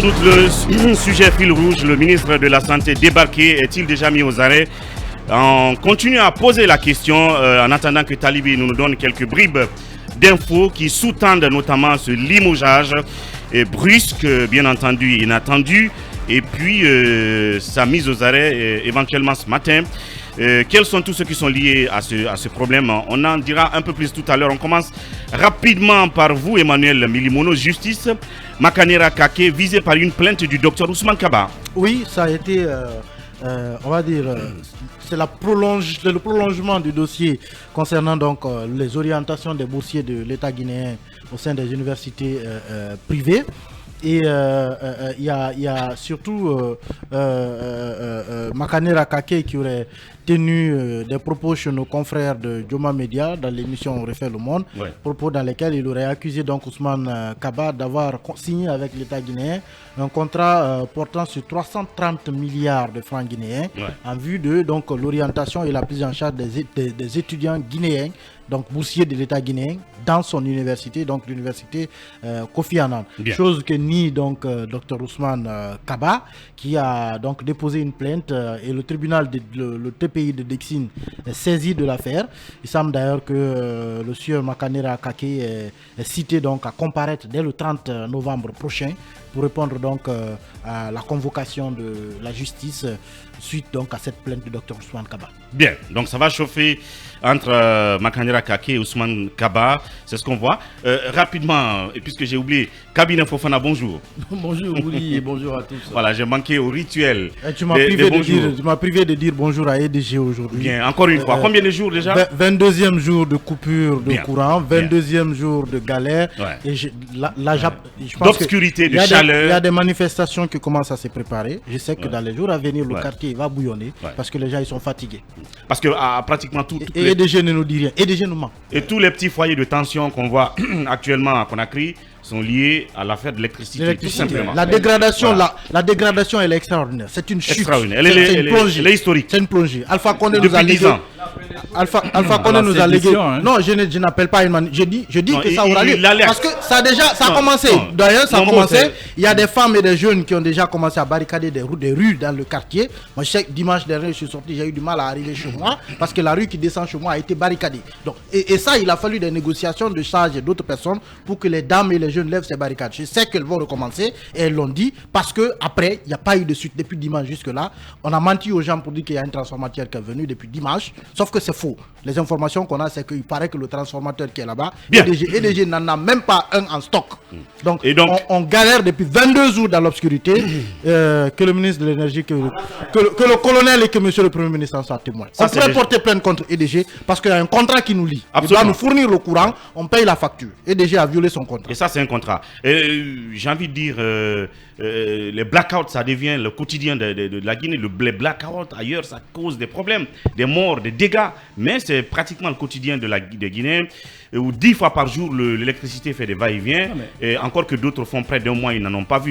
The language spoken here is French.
doute le sujet fil rouge. Le ministre de la Santé débarqué est-il déjà mis aux arrêts? On continue à poser la question en attendant que Talibi nous donne quelques bribes d'infos qui sous-tendent notamment ce limogeage brusque, bien entendu inattendu, et puis sa mise aux arrêts éventuellement ce matin. Quels sont tous ceux qui sont liés à ce problème? On en dira un peu plus tout à l'heure. On commence rapidement par vous, Emmanuel Milimono. Justice, Makanera Kake, visé par une plainte du docteur Ousmane Kaba. Oui, ça a été, on va dire, c'est le prolongement du dossier concernant donc les orientations des boursiers de l'État guinéen au sein des universités privées. Et il y a surtout Makanera Kake qui aurait tenu des propos chez nos confrères de Joma Media dans l'émission On refait le monde, propos dans lesquels il aurait accusé donc Ousmane Kaba d'avoir signé avec l'État guinéen un contrat portant sur 330 milliards de francs guinéens en vue de donc l'orientation et la prise en charge des étudiants guinéens, donc boursiers de l'État guinéen, dans son université, donc l'université Kofi Annan. Chose que nie donc Dr Ousmane Kaba, qui a donc déposé une plainte et le tribunal, le TPI de Dexine est saisi de l'affaire. Il semble d'ailleurs que le sieur Makanera Kake est cité donc à comparaître dès le 30 novembre prochain pour répondre donc à la convocation de la justice suite donc à cette plainte du Dr Ousmane Kaba. Bien, donc ça va chauffer entre Makanera Kake et Ousmane Kaba, c'est ce qu'on voit. Rapidement, et puisque j'ai oublié, Kabine Fofana, bonjour. Bonjour Willy et bonjour à tous. Voilà, j'ai manqué au rituel. Tu m'as privé de dire bonjour à EDG aujourd'hui. Bien, encore une fois, combien de jours déjà? 22e jour de coupure de courant, 22e jour de galère. Et je pense d'obscurité, de chaleur. Il y a des manifestations qui commencent à se préparer. Je sais que dans les jours à venir, le quartier va bouillonner parce que les gens ils sont fatigués. Parce que pratiquement tout. Et EDG ne nous dit rien. EDG nous ment. Et tous les petits foyers de tension qu'on voit actuellement à Conakry sont liés à l'affaire de l'électricité, tout simplement. La dégradation, elle est extraordinaire. C'est une chute. Elle est historique. C'est une plongée. Alpha Condé nous a légué. Alpha Condé nous a légué. Non, je n'appelle pas une Je dis que ça aura lieu. Parce que ça a commencé. D'ailleurs, ça a commencé. Il y a des femmes et des jeunes qui ont déjà commencé à barricader des rues dans le quartier. Moi, je sais que dimanche dernier, je suis sorti, j'ai eu du mal à arriver chez moi parce que la rue qui descend chez moi a été barricadée. Donc, et ça, il a fallu des négociations de charges et d'autres personnes pour que les dames et les jeunes lèvent ces barricades. Je sais qu'elles vont recommencer et elles l'ont dit parce que après il n'y a pas eu de suite depuis dimanche jusque là. On a menti aux gens pour dire qu'il y a un transformateur qui est venu depuis dimanche, sauf que c'est faux. Les informations qu'on a, c'est qu'il paraît que le transformateur qui est là-bas, EDG n'en a même pas un en stock. Donc on galère depuis 22 jours dans l'obscurité. Que le ministre de l'énergie, que le colonel et que monsieur le premier ministre en soient témoins. On pourrait porter plainte contre EDG parce qu'il y a un contrat qui nous lie. Il doit nous fournir le courant, on paye la facture. EDG a violé son contrat. Et ça, c'est un contrat. J'ai envie de dire, les blackouts, ça devient le quotidien de la Guinée. Les blackouts ailleurs, ça cause des problèmes, des morts, des dégâts. Mais c'est pratiquement le quotidien des Guinéens, où 10 fois par jour, l'électricité fait des va-et-vient. Et encore que d'autres font près d'un mois, ils n'en ont pas vu.